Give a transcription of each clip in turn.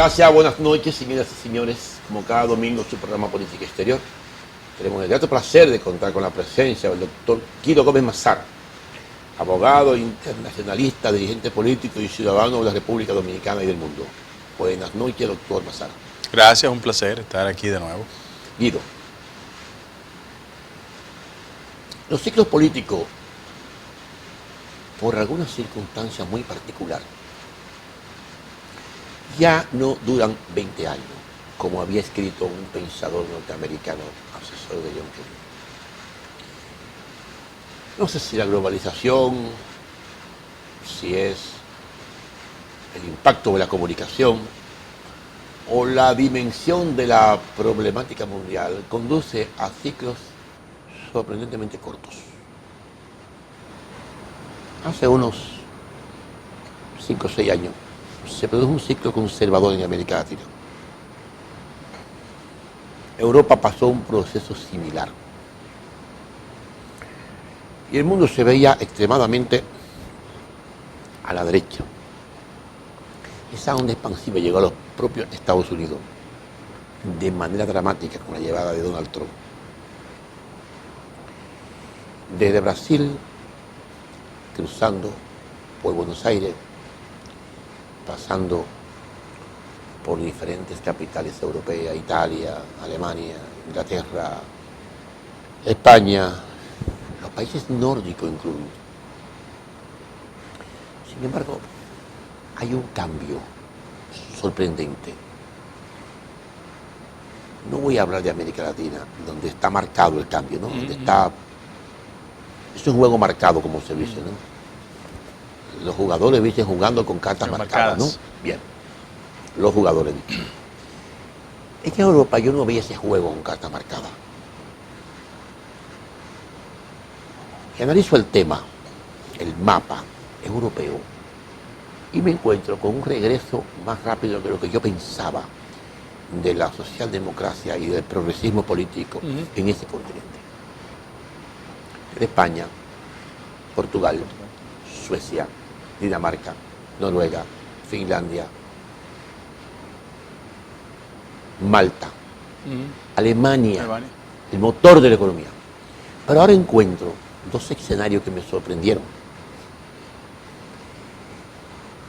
Gracias, buenas noches, señoras y señores. Como cada domingo, su programa Política Exterior. Tenemos el grato placer de contar con la presencia del doctor Guido Gómez Mazara, abogado internacionalista, dirigente político y ciudadano de la República Dominicana y del mundo. Buenas noches, doctor Mazara. Gracias, un placer estar aquí de nuevo. Guido, los ciclos políticos, por alguna circunstancia muy particular, ya no duran 20 años, como había escrito un pensador norteamericano, asesor de John Kerry. No sé si la globalización, si es el impacto de la comunicación o la dimensión de la problemática mundial conduce a ciclos sorprendentemente cortos. Hace unos 5 o 6 años se produjo un ciclo conservador en América Latina. Europa pasó un proceso similar. Y el mundo se veía extremadamente a la derecha. Esa onda expansiva llegó a los propios Estados Unidos de manera dramática con la llegada de Donald Trump. Desde Brasil, cruzando por Buenos Aires, pasando por diferentes capitales europeas, Italia, Alemania, Inglaterra, España, los países nórdicos incluidos. Sin embargo, hay un cambio sorprendente. No voy a hablar de América Latina, donde está marcado el cambio, ¿no? Donde está... Es un juego marcado, como se dice, ¿no? Los jugadores vienen jugando con cartas marcadas, ¿no? Bien, los jugadores. En Europa yo no veía ese juego con cartas marcadas. Y analizo el tema, el mapa europeo, y me encuentro con un regreso más rápido de lo que yo pensaba de la socialdemocracia y del progresismo político en ese continente. De España, Portugal, Suecia, Dinamarca, Noruega, Finlandia, Malta, Alemania, el motor de la economía. Pero ahora encuentro 2 escenarios que me sorprendieron.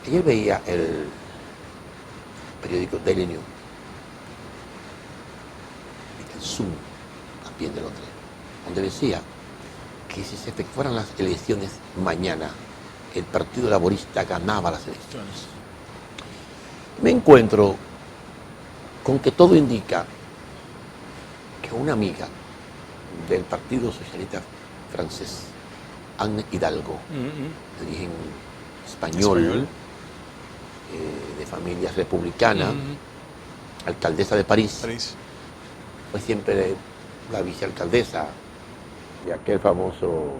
Ayer veía el periódico Daily News, el Zoom, también de Londres, donde decía que si se efectuaran las elecciones mañana, el Partido Laborista ganaba las elecciones. Me encuentro con que todo indica que una amiga del Partido Socialista francés, Anne Hidalgo, de origen español, de familia republicana, alcaldesa de París, fue siempre la vicealcaldesa de aquel famoso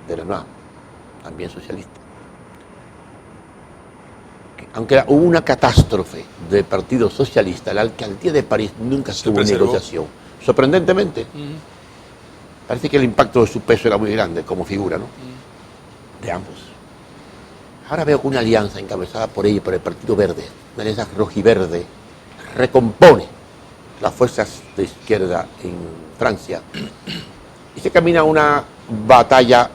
Delanois, también socialista. Aunque hubo una catástrofe del Partido Socialista, la alcaldía de París nunca estuvo en negociación. Sorprendentemente. Parece que el impacto de su peso era muy grande como figura, ¿no? De ambos. Ahora veo que una alianza encabezada por ella y por el Partido Verde, una alianza rojiverde, recompone las fuerzas de izquierda en Francia y se camina una batalla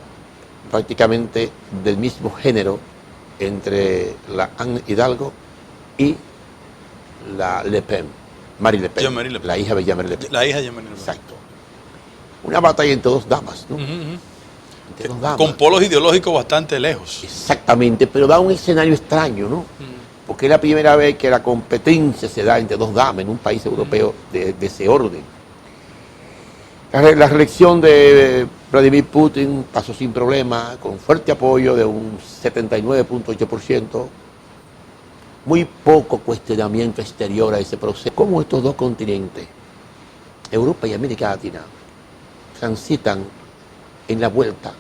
prácticamente del mismo género entre la Anne Hidalgo y la Le Pen, Marine Le Pen, la hija de Jean-Marie Le Pen. La hija de Jean-Marie Le Pen. Exacto. Una batalla entre 2 damas, ¿no? Entre 2 damas. Con polos ideológicos bastante lejos. Exactamente, pero da un escenario extraño, ¿no? Porque es la primera vez que la competencia se da entre 2 damas en un país europeo de ese orden. La reelección de Vladimir Putin pasó sin problema, con fuerte apoyo de un 79.8%. Muy poco cuestionamiento exterior a ese proceso. ¿Cómo estos 2 continentes, Europa y América Latina, transitan en la vuelta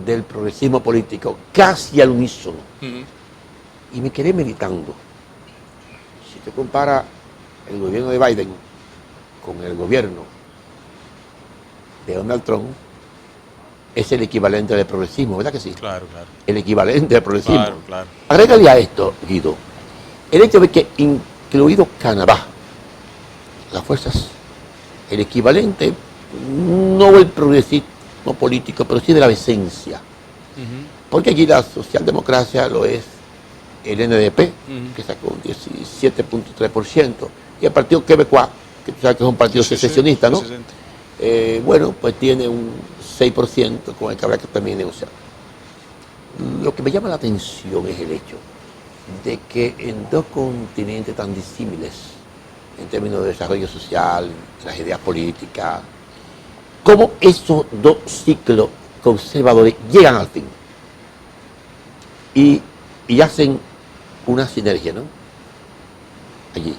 del progresismo político casi al unísono? Y me quedé meditando. Si te compara el gobierno de Biden con el gobierno de Donald Trump, es el equivalente del progresismo, ¿verdad que sí? Claro, claro. El equivalente del progresismo. Claro, claro. Agrégale a esto, Guido, el hecho de que, incluido Canadá, las fuerzas, el equivalente, no el progresismo político, pero sí de la esencia. Porque aquí la socialdemocracia lo es el NDP, que sacó un 17.3%, y el Partido Quebecois, que tú sabes que es un partido secesionista, ¿no? Bueno, pues tiene un 6% con el que habrá que también negociar. Lo que me llama la atención es el hecho de que en dos continentes tan disímiles, en términos de desarrollo social, las ideas políticas, cómo esos dos ciclos conservadores llegan al fin y hacen una sinergia, ¿no? Allí.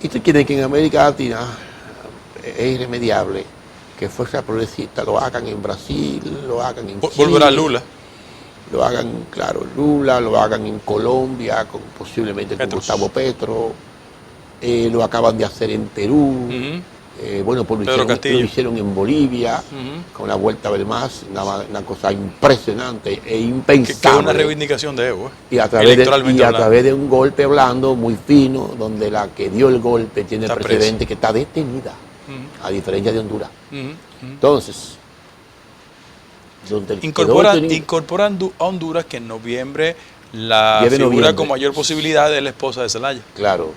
Y tú quieres que en América Latina es irremediable que fuerzas progresistas lo hagan en Brasil, lo hagan en Chile. Volverá Lula. Lo hagan, claro, Lula, lo hagan en Colombia, posiblemente con Gustavo Petro, lo acaban de hacer en Perú, bueno, pues lo hicieron en Bolivia, con la vuelta del MAS, una cosa impresionante e impensable. Que es una reivindicación de Evo, y a través de un golpe blando muy fino, donde la que dio el golpe tiene el presidente que está detenida, a diferencia de Honduras. Entonces, incorporan a Honduras, que en noviembre la figura con mayor posibilidad es la esposa de Zelaya. Claro,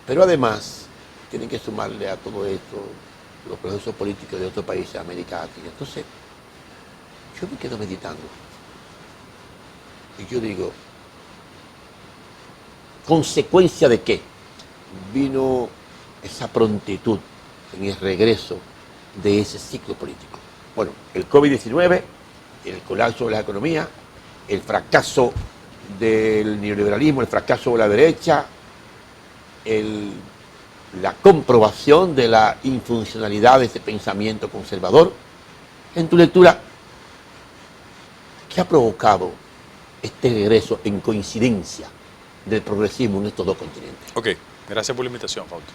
pero además tienen que sumarle a todo esto los procesos políticos de otros países de América Latina. Entonces, yo me quedo meditando y yo digo, ¿consecuencia de qué vino esa prontitud en el regreso de ese ciclo político? Bueno, el COVID-19, el colapso de la economía, el fracaso del neoliberalismo, el fracaso de la derecha, la comprobación de la infuncionalidad de ese pensamiento conservador. En tu lectura, ¿qué ha provocado este regreso en coincidencia del progresismo en estos dos continentes? Ok, gracias por la invitación, Fausto.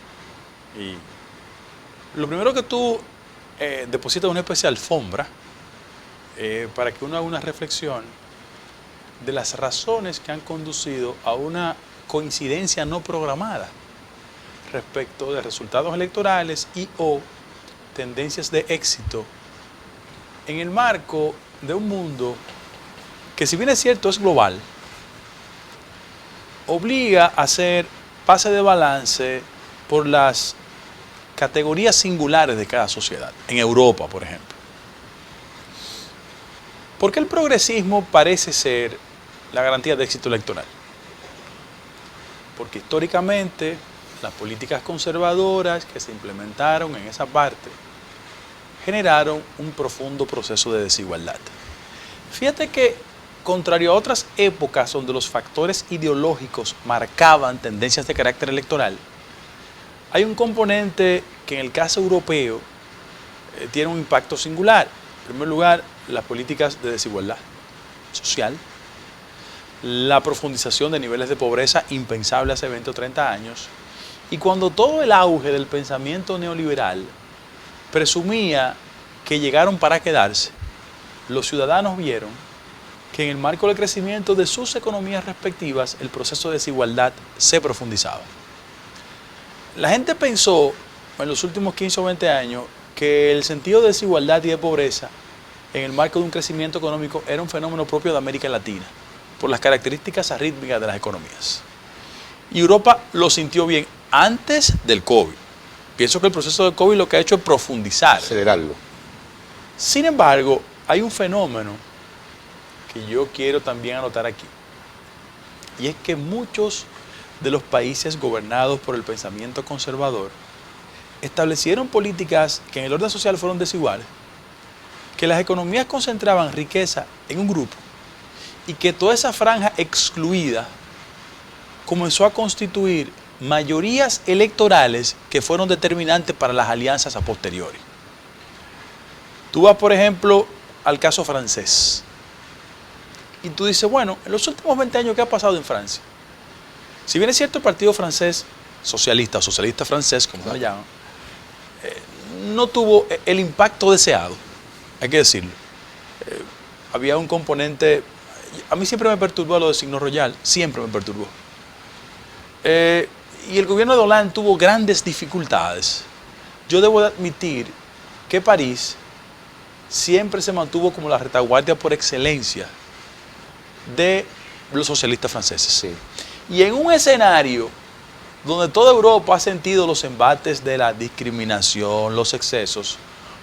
Y lo primero que tú depositas una especie de alfombra para que uno haga una reflexión de las razones que han conducido a una coincidencia no programada respecto de resultados electorales y o tendencias de éxito en el marco de un mundo que, si bien es cierto, es global, obliga a hacer pase de balance por las categorías singulares de cada sociedad. En Europa, por ejemplo. ¿Por qué el progresismo parece ser la garantía de éxito electoral? Porque históricamente las políticas conservadoras que se implementaron en esa parte generaron un profundo proceso de desigualdad. Fíjate que, contrario a otras épocas donde los factores ideológicos marcaban tendencias de carácter electoral, hay un componente que en el caso europeo tiene un impacto singular. En primer lugar, las políticas de desigualdad social, la profundización de niveles de pobreza impensable hace 20 o 30 años, y cuando todo el auge del pensamiento neoliberal presumía que llegaron para quedarse, los ciudadanos vieron que en el marco del crecimiento de sus economías respectivas, el proceso de desigualdad se profundizaba. La gente pensó en los últimos 15 o 20 años que el sentido de desigualdad y de pobreza en el marco de un crecimiento económico era un fenómeno propio de América Latina, por las características arrítmicas de las economías. Y Europa lo sintió bien antes del COVID. Pienso que el proceso del COVID lo que ha hecho es profundizar. Acelerarlo. Sin embargo, hay un fenómeno que yo quiero también anotar aquí. Y es que muchos de los países gobernados por el pensamiento conservador establecieron políticas que en el orden social fueron desiguales, que las economías concentraban riqueza en un grupo y que toda esa franja excluida comenzó a constituir mayorías electorales que fueron determinantes para las alianzas a posteriori. Tú vas, por ejemplo, al caso francés y tú dices, bueno, en los últimos 20 años, ¿qué ha pasado en Francia? Si bien es cierto, el partido francés socialista o socialista francés, como lo llaman, no tuvo el impacto deseado, hay que decirlo. Había un componente, a mí siempre me perturbó lo de Signo Royal, siempre me perturbó. Y el gobierno de Hollande tuvo grandes dificultades. Yo debo de admitir que París siempre se mantuvo como la retaguardia por excelencia de los socialistas franceses. Sí. Y en un escenario donde toda Europa ha sentido los embates de la discriminación, los excesos,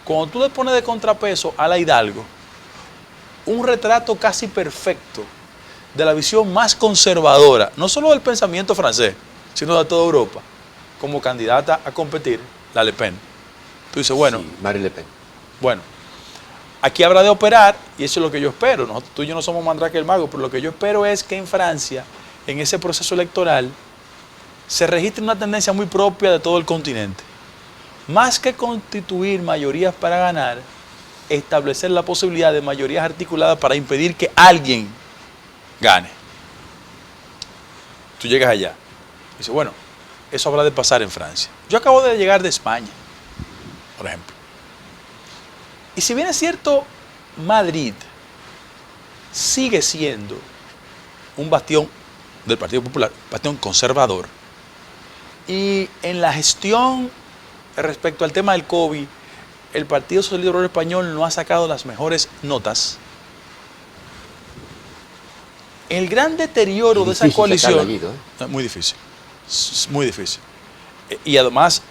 cuando tú le pones de contrapeso a la Hidalgo un retrato casi perfecto de la visión más conservadora, no solo del pensamiento francés, sino de toda Europa, como candidata a competir, la Le Pen. Tú dices, bueno, Sí, Marine Le Pen. bueno, aquí habrá de operar, y eso es lo que yo espero. Nosotros, tú y yo no somos Mandrake el Mago, pero lo que yo espero es que en Francia, en ese proceso electoral, se registre una tendencia muy propia de todo el continente. Más que constituir mayorías para ganar, establecer la posibilidad de mayorías articuladas para impedir que alguien gane. Tú llegas allá y dices, bueno, eso habrá de pasar en Francia. Yo acabo de llegar de España, por ejemplo. Y si bien es cierto, Madrid sigue siendo un bastión del Partido Popular, bastión conservador, y en la gestión respecto al tema del COVID, el Partido Socialista Obrero Español no ha sacado las mejores notas. El gran deterioro de esa coalición es muy difícil, es muy difícil. Y además,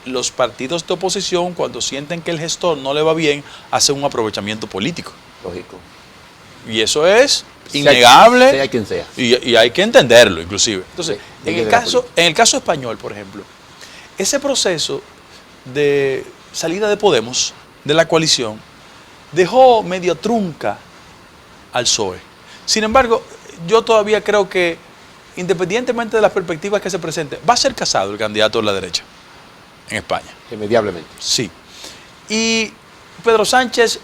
los partidos de oposición, cuando sienten que el gestor no le va bien, hacen un aprovechamiento político. Lógico. Y eso es innegable. Sea quien sea. Y hay que entenderlo, inclusive. Entonces, Sí, en el caso español, por ejemplo, ese proceso de salida de Podemos, de la coalición, dejó medio trunca al PSOE. Sin embargo, yo todavía creo que, independientemente de las perspectivas que se presenten, va a ser Casado el candidato de la derecha en España. Irremediablemente. Sí. Y Pedro Sánchez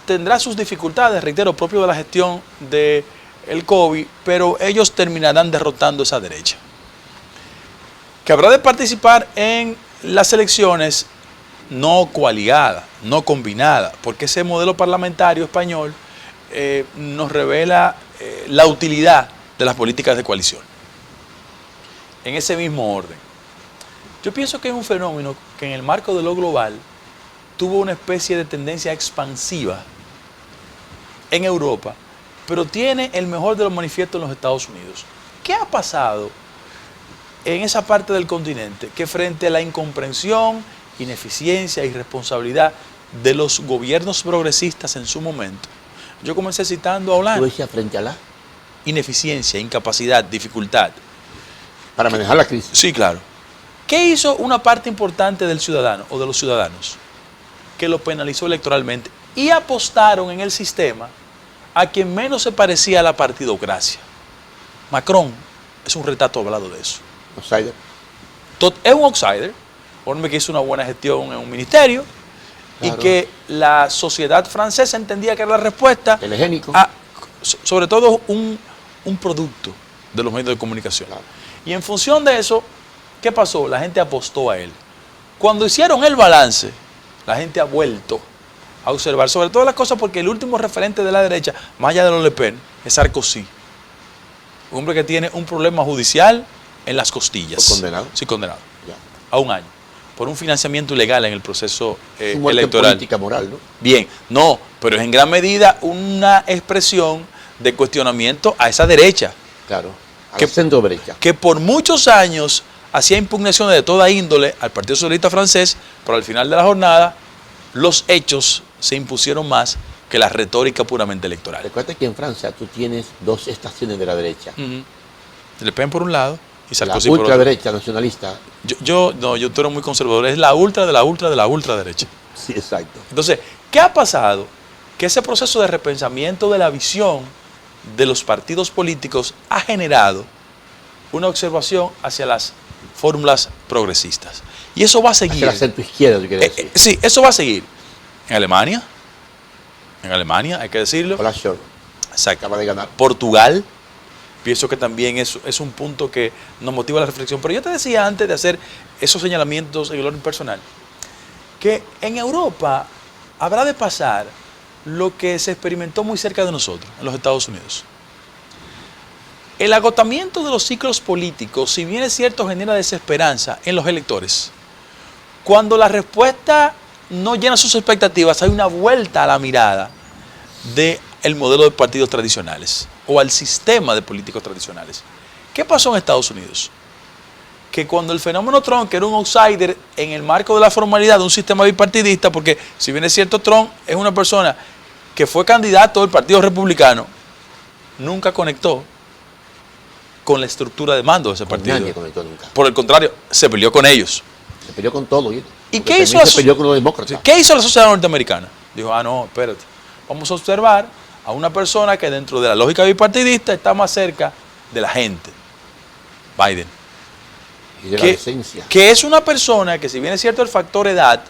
tendrá sus dificultades, reitero, propio de la gestión del COVID, pero ellos terminarán derrotando esa derecha. Que habrá de participar en las elecciones no coaligada, no combinada, porque ese modelo parlamentario español nos revela la utilidad de las políticas de coalición. En ese mismo orden, yo pienso que es un fenómeno que en el marco de lo global tuvo una especie de tendencia expansiva en Europa, pero tiene el mejor de los manifiestos en los Estados Unidos. ¿Qué ha pasado en esa parte del continente que frente a la incomprensión, ineficiencia, irresponsabilidad de los gobiernos progresistas en su momento? Yo comencé citando a ¿Tú Hollande. decías frente a la? Ineficiencia, incapacidad, dificultad. Para manejar la crisis. Sí, claro. ¿Qué hizo una parte importante del ciudadano o de los ciudadanos? Que lo penalizó electoralmente y apostaron en el sistema a quien menos se parecía a la partidocracia. Macron es un retrato hablado de eso. Outsider. Es un outsider, un hombre que hizo una buena gestión en un ministerio, Claro. y que la sociedad francesa entendía que era la respuesta Telegénico. a, sobre todo, un producto de los medios de comunicación. Claro. Y en función de eso, ¿qué pasó? La gente apostó a él. Cuando hicieron el balance, la gente ha vuelto a observar, sobre todas las cosas, porque el último referente de la derecha, más allá de los Le Pen, es Sarkozy. Un hombre que tiene un problema judicial en las costillas. ¿Fue condenado? Sí, condenado. Ya. A un año. Por un financiamiento ilegal en el proceso Su muerte electoral. política moral, ¿no? Bien, no, pero es en gran medida una expresión de cuestionamiento a esa derecha, Claro. A Que- la centro derecha. que por muchos años hacía impugnaciones de toda índole al Partido Socialista francés, pero al final de la jornada los hechos se impusieron más que la retórica puramente electoral. Recuerda que en Francia tú tienes dos estaciones de la derecha. Ujú. Le Pen por un lado y La Sarkozy por otro. ultraderecha nacionalista. Yo tú eres muy conservador, es la ultra de la ultra de la ultraderecha. Sí, exacto. Entonces, ¿qué ha pasado? Que ese proceso de repensamiento de la visión de los partidos políticos ha generado una observación hacia las fórmulas progresistas. Y eso va a seguir. Hacia la centro izquierda, tú quieres decir. Sí, eso va a seguir. En Alemania, hay que decirlo. Olaf Scholz Exacto. acaba de ganar. Portugal, pienso que también es un punto que nos motiva a la reflexión. Pero yo te decía antes de hacer esos señalamientos en el orden personal, que en Europa habrá de pasar lo que se experimentó muy cerca de nosotros, en los Estados Unidos. El agotamiento de los ciclos políticos, si bien es cierto, genera desesperanza en los electores. Cuando la respuesta no llena sus expectativas, hay una vuelta a la mirada del modelo de partidos tradicionales o al sistema de políticos tradicionales. ¿Qué pasó en Estados Unidos? Que cuando el fenómeno Trump, que era un outsider en el marco de la formalidad de un sistema bipartidista, porque si bien es cierto, Trump es una persona que fue candidato del Partido Republicano, nunca conectó con la estructura de mando de ese partido. Nadie conectó nunca. Por el contrario, se peleó con ellos. Se peleó con todo. ¿Y qué hizo? Se peleó con los demócratas. ¿Qué hizo la sociedad norteamericana? Dijo, no, espérate, vamos a observar a una persona que dentro de la lógica bipartidista está más cerca de la gente. Biden. Y de la decencia. Que es una persona que, si bien es cierto el factor edad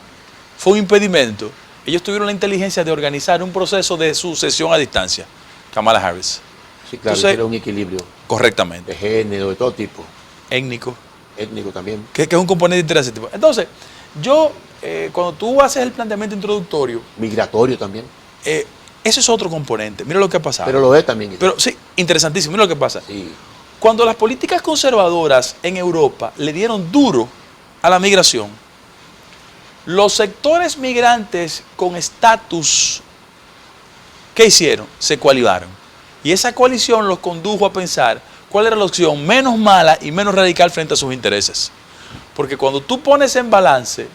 fue un impedimento, ellos tuvieron la inteligencia de organizar un proceso de sucesión a distancia. Kamala Harris. Sí, claro, Entonces, era un equilibrio. Correctamente. De género, de todo tipo. Étnico. Étnico también. Que es un componente interesante. Entonces, yo, cuando tú haces el planteamiento introductorio... Migratorio también. Ese es otro componente. Mira lo que ha pasado. Pero lo es también. Pero sí, interesantísimo. Mira lo que pasa. Sí. Cuando las políticas conservadoras en Europa le dieron duro a la migración, los sectores migrantes con estatus, ¿qué hicieron? Se coaligaron. Y esa coalición los condujo a pensar cuál era la opción menos mala y menos radical frente a sus intereses. Porque cuando tú pones en balance,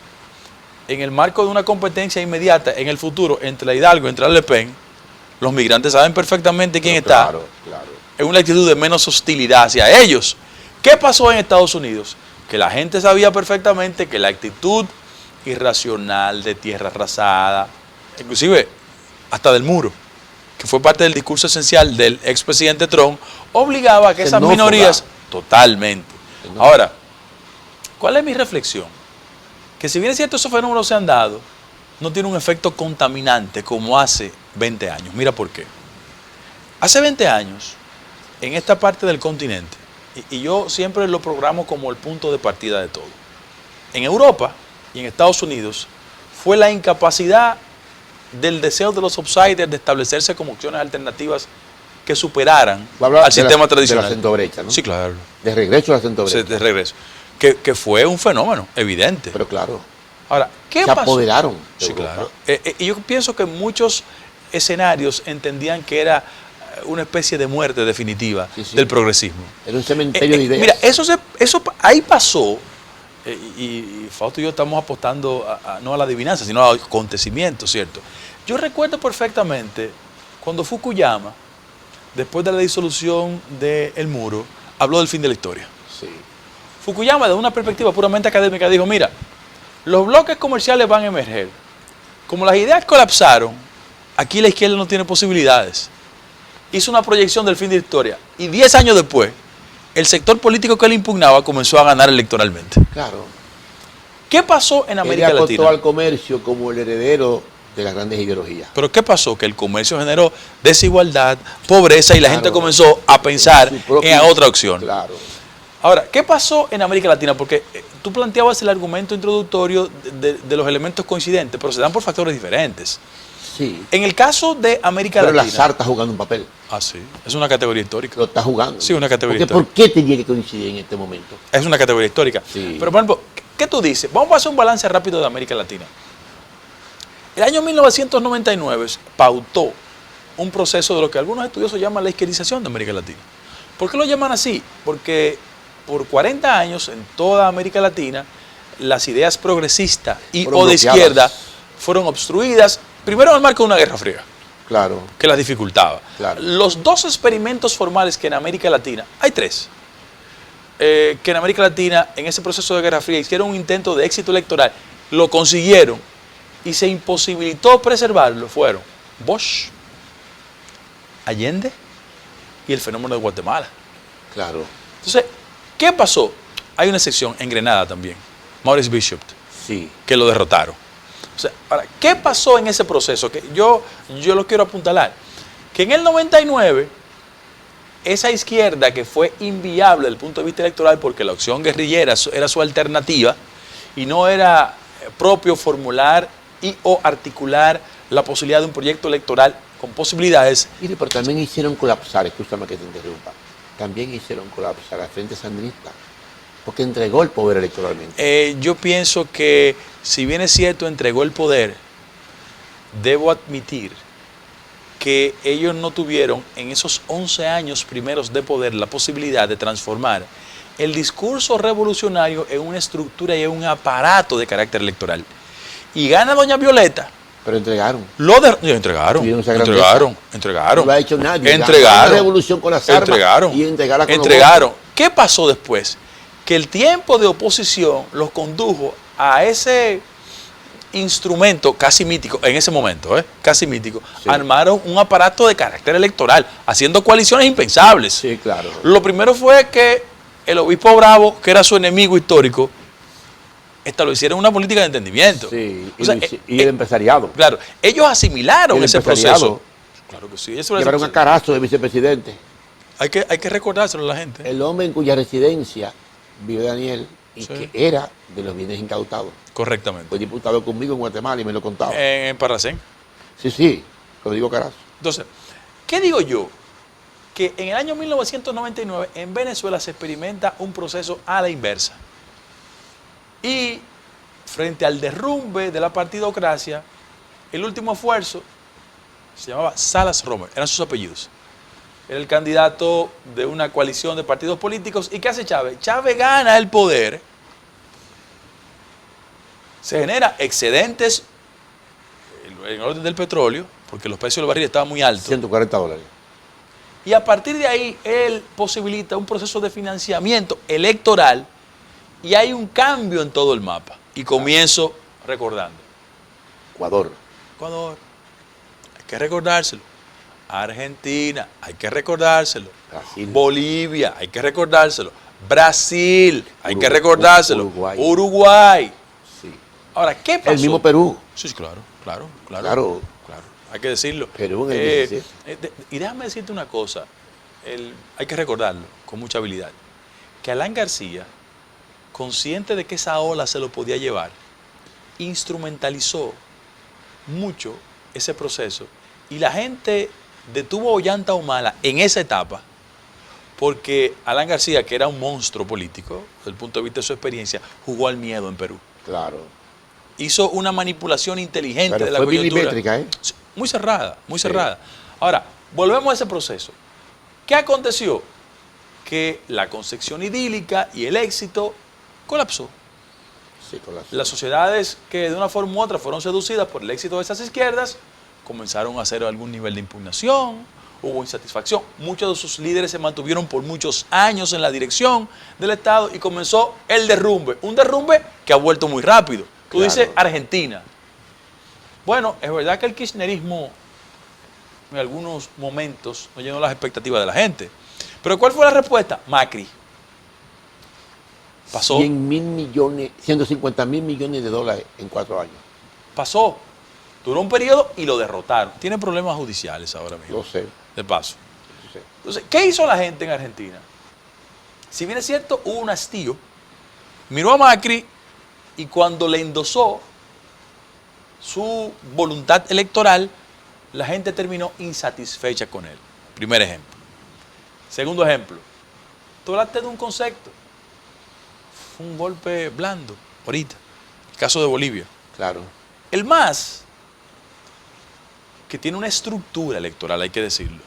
en el marco de una competencia inmediata en el futuro entre la Hidalgo y entre la Le Pen, los migrantes saben perfectamente quién está. Claro, claro. En una actitud de menos hostilidad hacia ellos. ¿Qué pasó en Estados Unidos? Que la gente sabía perfectamente que la actitud irracional de tierra arrasada, inclusive hasta del muro, que fue parte del discurso esencial del expresidente Trump, obligaba a que esas minorías, totalmente. Ahora, ¿cuál es mi reflexión? Que si bien es cierto esos fenómenos se han dado, no tiene un efecto contaminante como hace 20 años. Mira por qué. Hace 20 años, en esta parte del continente, y yo siempre lo programo como el punto de partida de todo, en Europa y en Estados Unidos, fue la incapacidad del deseo de los outsiders de establecerse como opciones alternativas que superaran al sistema tradicional. De la centro-brecha, ¿no? Sí, claro. De regreso a la centro-brecha. De regreso. Que fue un fenómeno evidente. Pero claro. Ahora, ¿qué se pasó? apoderaron de Sí, Europa. claro. Y yo pienso que muchos escenarios entendían que era una especie de muerte definitiva del progresismo. Era un cementerio de ideas. Mira, eso ahí pasó, y Fausto y yo estamos apostando no a la adivinanza, sino a acontecimientos, ¿cierto? Yo recuerdo perfectamente cuando Fukuyama, después de la disolución del muro, habló del fin de la historia. Sí. Fukuyama, desde una perspectiva puramente académica, dijo, mira, los bloques comerciales van a emerger. Como las ideas colapsaron, aquí la izquierda no tiene posibilidades. Hizo una proyección del fin de la historia. Y 10 años después, el sector político que le impugnaba comenzó a ganar electoralmente. Claro. ¿Qué pasó en América Latina? Latina? Acotó al comercio como el heredero de las grandes ideologías. Pero ¿qué pasó? Que el comercio generó desigualdad, pobreza y la gente comenzó a pensar en otra opción. Claro. Ahora, ¿qué pasó en América Latina? Porque tú planteabas el argumento introductorio de los elementos coincidentes, pero se dan por factores diferentes. Sí. En el caso de América Latina... Pero la SAR está jugando un papel. Ah, sí. Es una categoría histórica. Lo está jugando. Sí, una categoría histórica. histórica. ¿Por qué tenía que coincidir en este momento? Es una categoría histórica. Sí. Pero, por ejemplo, ¿qué tú dices? Vamos a hacer un balance rápido de América Latina. El año 1999 pautó un proceso de lo que algunos estudiosos llaman la izquierdización de América Latina. ¿Por qué lo llaman así? Porque por 40 años en toda América Latina las ideas progresistas o de izquierda fueron obstruidas, primero en el marco de una guerra fría. Claro. Que las dificultaba. Claro. Los dos experimentos formales que en América Latina, hay tres, que en América Latina en ese proceso de guerra fría hicieron un intento de éxito electoral, lo consiguieron y se imposibilitó preservarlo, fueron Bosch, Allende y el fenómeno de Guatemala. Claro. Entonces, ¿qué pasó? Hay una excepción en Grenada también, Maurice Bishop, Sí. que lo derrotaron. O sea, ahora, ¿qué pasó en ese proceso? Que yo lo quiero apuntalar. Que en el 99, esa izquierda que fue inviable desde el punto de vista electoral porque la opción guerrillera era su alternativa y no era propio formular o articular la posibilidad de un proyecto electoral con posibilidades. Mire, pero también hicieron colapsar, escúchame que te interrumpa, también hicieron colapsar al Frente Sandinista, porque entregó el poder electoralmente. Yo pienso que, si bien es cierto, entregó el poder, debo admitir que ellos no tuvieron en esos 11 años primeros de poder la posibilidad de transformar el discurso revolucionario en una estructura y en un aparato de carácter electoral. Y gana doña Violeta. Pero entregaron. Entregaron. No lo ha hecho nadie. Entregaron. La revolución con las armas y entregarla con entregaron. ¿Qué pasó después? Que el tiempo de oposición los condujo a ese instrumento casi mítico, en ese momento, casi mítico. Sí. Armaron un aparato de carácter electoral, haciendo coaliciones impensables. Sí, claro. Lo primero fue que el obispo Bravo, que era su enemigo histórico, establecieron una política de entendimiento. Sí, y el empresariado. Claro, ellos asimilaron ese proceso. Claro que sí. Eso llevaron a Carazo de vicepresidente. Hay que recordárselo a la gente. El hombre en cuya residencia vive Daniel y que era de los bienes incautados. Correctamente. Fue diputado conmigo en Guatemala y me lo contaba. En Parracén. Sí, lo digo Carazo. Entonces, ¿qué digo yo? Que en el año 1999 en Venezuela se experimenta un proceso a la inversa. Y frente al derrumbe de la partidocracia, el último esfuerzo se llamaba Salas Romer, eran sus apellidos. Era el candidato de una coalición de partidos políticos. ¿Y qué hace Chávez? Chávez gana el poder, se genera excedentes en el orden del petróleo, porque los precios del barril estaban muy altos. $140. Y a partir de ahí, él posibilita un proceso de financiamiento electoral y hay un cambio en todo el mapa. Y comienzo recordando. Ecuador, hay que recordárselo. Argentina, hay que recordárselo. Brasil. Bolivia, hay que recordárselo. Brasil, hay que recordárselo. Uruguay. Sí. Ahora, ¿qué pasó? El mismo Perú. Sí, claro. Hay que decirlo. Perú en el 17. Y déjame decirte una cosa. Hay que recordarlo con mucha habilidad. Que Alan García, consciente de que esa ola se lo podía llevar, instrumentalizó mucho ese proceso y la gente detuvo a Ollanta Humala en esa etapa porque Alan García, que era un monstruo político desde el punto de vista de su experiencia, jugó al miedo en Perú. Claro. Hizo una manipulación inteligente pero de la fue coyuntura. milimétrica, Muy cerrada, muy cerrada. Ahora, volvemos a ese proceso. ¿Qué aconteció? Que la concepción idílica y el éxito colapsó. Sí, colapsó. Las sociedades que de una forma u otra fueron seducidas por el éxito de esas izquierdas comenzaron a hacer algún nivel de impugnación, hubo insatisfacción. Muchos de sus líderes se mantuvieron por muchos años en la dirección del Estado y comenzó el derrumbe. Un derrumbe que ha vuelto muy rápido. Tú dices Argentina. Bueno, es verdad que el kirchnerismo en algunos momentos no llenó las expectativas de la gente. Pero ¿cuál fue la respuesta? Macri. Pasó. 150 mil millones de dólares en 4 años. Pasó. Duró un periodo y lo derrotaron. Tiene problemas judiciales ahora mismo. Lo sé. De paso. Lo sé. Entonces, ¿qué hizo la gente en Argentina? Si bien es cierto, hubo un hastío. Miró a Macri y cuando le endosó su voluntad electoral, la gente terminó insatisfecha con él. Primer ejemplo. Segundo ejemplo. Tú hablaste de un concepto. Fue un golpe blando, ahorita. El caso de Bolivia. Claro. El MAS, que tiene una estructura electoral, hay que decirlo,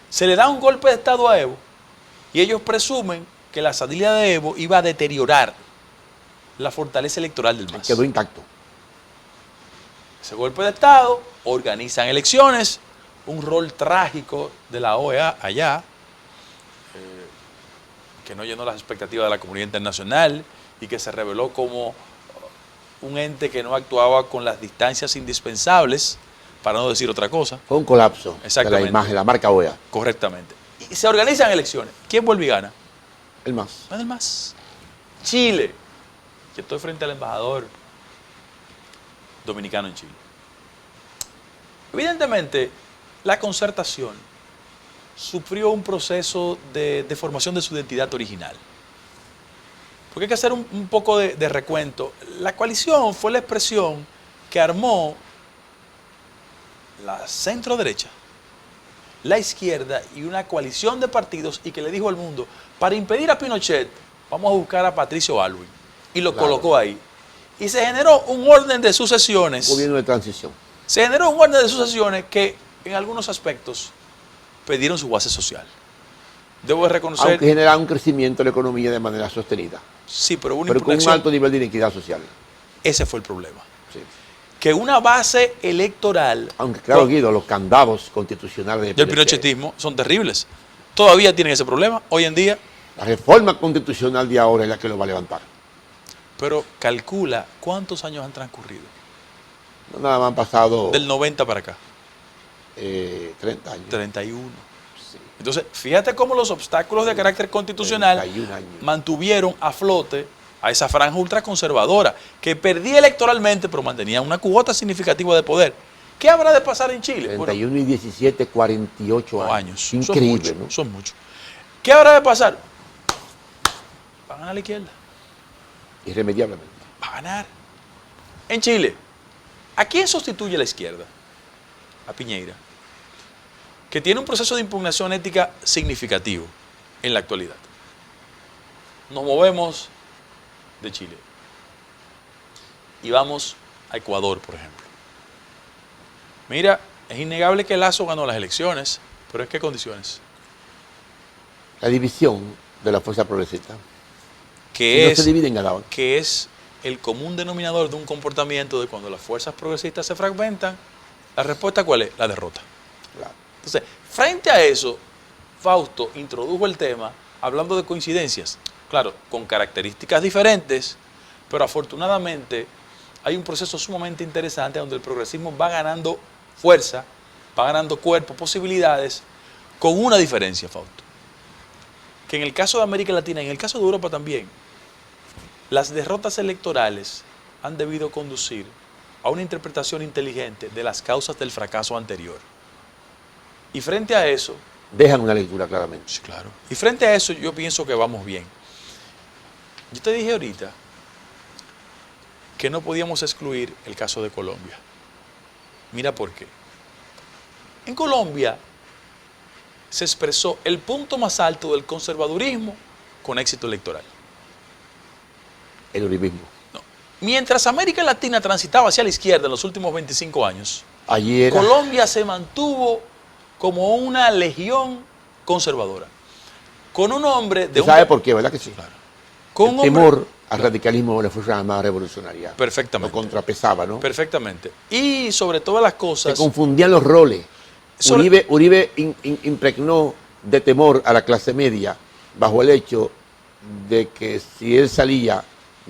se le da un golpe de Estado a Evo y ellos presumen que la salida de Evo iba a deteriorar la fortaleza electoral del MAS. Quedó intacto. Ese golpe de Estado, organizan elecciones, un rol trágico de la OEA allá, que no llenó las expectativas de la comunidad internacional y que se reveló como un ente que no actuaba con las distancias indispensables, para no decir otra cosa. Fue un colapso de la Exactamente. imagen, la marca OEA. Correctamente. Y se organizan elecciones. ¿Quién vuelve y gana? El MAS. Gana el MAS. Chile. Yo estoy frente al embajador dominicano en Chile. Evidentemente, la Concertación sufrió un proceso de formación de su identidad original. Porque hay que hacer un poco de recuento. La coalición fue la expresión que armó la centro derecha la izquierda y una coalición de partidos y que le dijo al mundo, para impedir a Pinochet, vamos a buscar a Patricio Aylwin. Y lo colocó ahí. Y se generó un orden de sucesiones. Gobierno de transición. Se generó un orden de sucesiones que en algunos aspectos perdieron su base social. Debo de reconocer... Aunque generaba un crecimiento de la economía de manera sostenida. Sí, pero con un alto nivel de inequidad social. Ese fue el problema. Sí. Que una base electoral... Aunque claro, Guido, los candados constitucionales del pinochetismo son terribles. Todavía tienen ese problema hoy en día. La reforma constitucional de ahora es la que lo va a levantar. Pero calcula cuántos años han transcurrido. No, nada más han pasado... Del 90 para acá. 30 años. 31. Sí. Entonces, fíjate cómo los obstáculos de carácter constitucional mantuvieron a flote a esa franja ultraconservadora que perdía electoralmente, pero mantenía una cuota significativa de poder. ¿Qué habrá de pasar en Chile? 31 y 17, 48 años. Increíble, son muchos, ¿no? Son muchos. ¿Qué habrá de pasar? Va a ganar la izquierda. Irremediablemente. Va a ganar. En Chile, ¿a quién sustituye la izquierda? A Piñera, que tiene un proceso de impugnación ética significativo en la actualidad. Nos movemos de Chile y vamos a Ecuador, por ejemplo. Mira, es innegable que Lasso ganó las elecciones, pero ¿en qué condiciones? La división de la fuerza progresista. Que no se dividen, ganaban. Que es el común denominador de un comportamiento de cuando las fuerzas progresistas se fragmentan. ¿La respuesta cuál es? La derrota. Claro. Entonces, frente a eso, Fausto introdujo el tema hablando de coincidencias. Claro, con características diferentes, pero afortunadamente hay un proceso sumamente interesante donde el progresismo va ganando fuerza, va ganando cuerpo, posibilidades, con una diferencia, Fausto. Que en el caso de América Latina y en el caso de Europa también, las derrotas electorales han debido conducir a una interpretación inteligente de las causas del fracaso anterior. Y frente a eso... Dejan una lectura claramente. Sí, claro. Y frente a eso yo pienso que vamos bien. Yo te dije ahorita que no podíamos excluir el caso de Colombia. Mira por qué. En Colombia se expresó el punto más alto del conservadurismo con éxito electoral. El uribismo. No. Mientras América Latina transitaba hacia la izquierda en los últimos 25 años, Colombia se mantuvo como una legión conservadora. Con un hombre de... ¿Sabe por qué, verdad que sí? Claro. Con el temor al radicalismo de la Fuerza Armada Revolucionaria. Perfectamente. Lo contrapesaba, ¿no? Perfectamente. Y sobre todas las cosas... Se confundían los roles. Uribe impregnó de temor a la clase media bajo el hecho de que si él salía,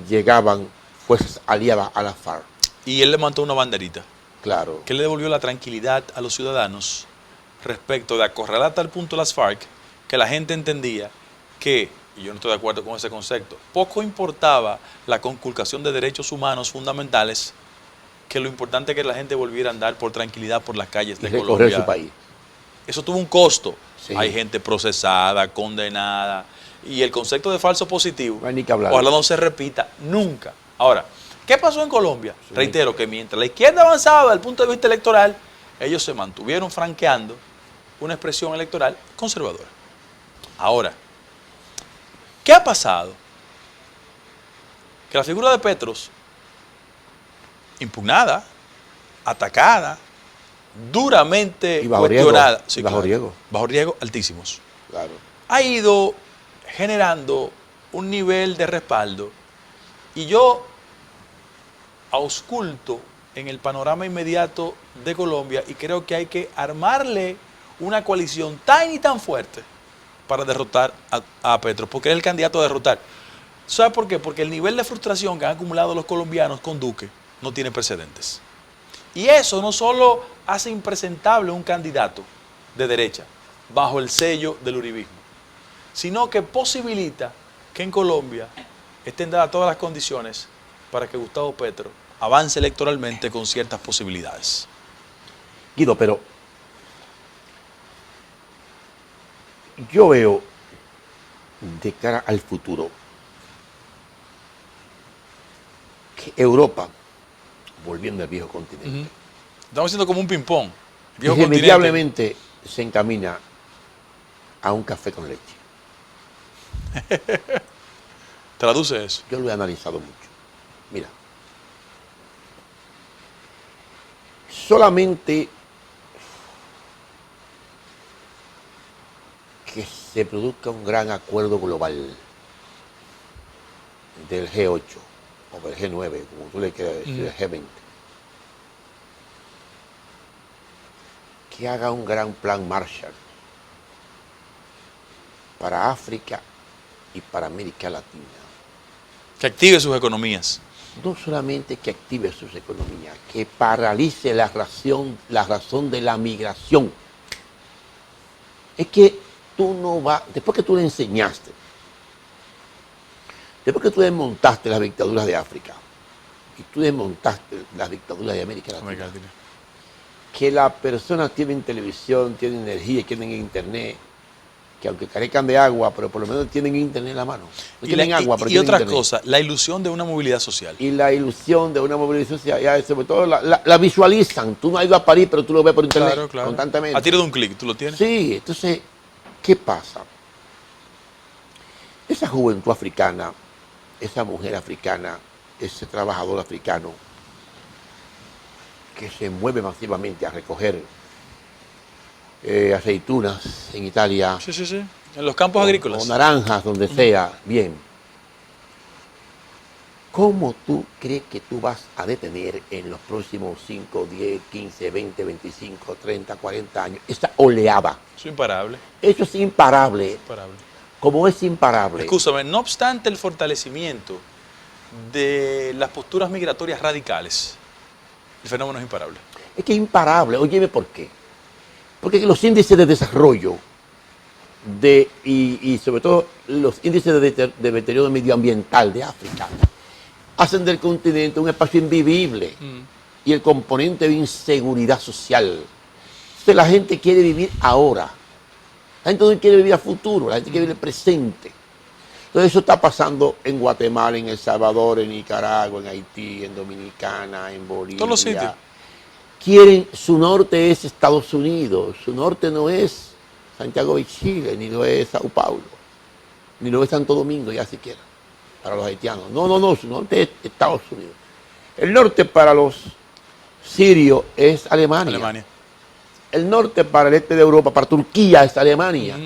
llegaban fuerzas aliadas a la FARC. Y él levantó una banderita. Claro. Que le devolvió la tranquilidad a los ciudadanos respecto de acorralar a tal punto las FARC que la gente entendía que, y yo no estoy de acuerdo con ese concepto, poco importaba la conculcación de derechos humanos fundamentales, que lo importante es que la gente volviera a andar por tranquilidad por las calles de Colombia. Su país. Eso tuvo un costo. Sí. Hay gente procesada, condenada, y el concepto de falso positivo, no hay ni que hablar. ojalá no se repita nunca. Ahora, ¿qué pasó en Colombia? Sí. Reitero que mientras la izquierda avanzaba desde el punto de vista electoral, ellos se mantuvieron franqueando una expresión electoral conservadora. Ahora, ¿qué ha pasado? Que la figura de Petros, impugnada, atacada, duramente cuestionada, sí, bajo riesgo. Bajo riesgo altísimos. Claro. Ha ido generando un nivel de respaldo y yo ausculto en el panorama inmediato de Colombia y creo que hay que armarle una coalición tan y tan fuerte para derrotar a Petro, porque es el candidato a derrotar. ¿Sabe por qué? Porque el nivel de frustración que han acumulado los colombianos con Duque no tiene precedentes. Y eso no solo hace impresentable un candidato de derecha bajo el sello del uribismo, sino que posibilita que en Colombia estén dadas todas las condiciones para que Gustavo Petro avance electoralmente con ciertas posibilidades. Guido, pero yo veo de cara al futuro que Europa, volviendo al viejo continente, estamos haciendo como un ping-pong. Irremediablemente se encamina a un café con leche. Traduce eso. Yo lo he analizado mucho. Mira, solamente que se produzca un gran acuerdo global del G8 o del G9, como tú le quieras decir, el G20, que haga un gran plan Marshall para África y para América Latina. Que active sus economías. No solamente que active sus economías, que paralice la razón de la migración. Es que tú no vas, después que tú le enseñaste, después que tú desmontaste las dictaduras de África y tú desmontaste las dictaduras de América Latina, que las personas tienen televisión, tienen energía, tienen internet, que aunque carezcan de agua, pero por lo menos tienen internet en la mano. No tienen agua, pero tienen otra internet. cosa, la ilusión de una movilidad social. Y la ilusión de una movilidad social, ya, sobre todo la visualizan. Tú no has ido a París, pero tú lo ves por internet constantemente. A tiro de un clic, ¿tú lo tienes? Sí, entonces, ¿qué pasa? Esa juventud africana, esa mujer africana, ese trabajador africano que se mueve masivamente a recoger aceitunas en Italia. Sí, sí, sí. En los campos agrícolas. O naranjas, donde sea, bien. ¿Cómo tú crees que tú vas a detener en los próximos 5, 10, 15, 20, 25, 30, 40 años esta oleada? Eso es imparable. Eso es imparable. Imparable. Como es imparable. Escúchame, no obstante el fortalecimiento de las posturas migratorias radicales, el fenómeno es imparable. Es que es imparable. Óyeme, ¿por qué? Porque los índices de desarrollo y sobre todo los índices de deterioro medioambiental de África hacen del continente un espacio invivible y el componente de inseguridad social. Entonces la gente quiere vivir ahora. La gente no quiere vivir a futuro, la gente quiere vivir el presente. Entonces eso está pasando en Guatemala, en El Salvador, en Nicaragua, en Haití, en Dominicana, en Bolivia. Todos los sitios. Quieren, su norte es Estados Unidos, su norte no es Santiago de Chile, ni lo es Sao Paulo, ni lo es Santo Domingo ya siquiera, para los haitianos. No, su norte es Estados Unidos. El norte para los sirios es Alemania. El norte para el este de Europa, para Turquía es Alemania.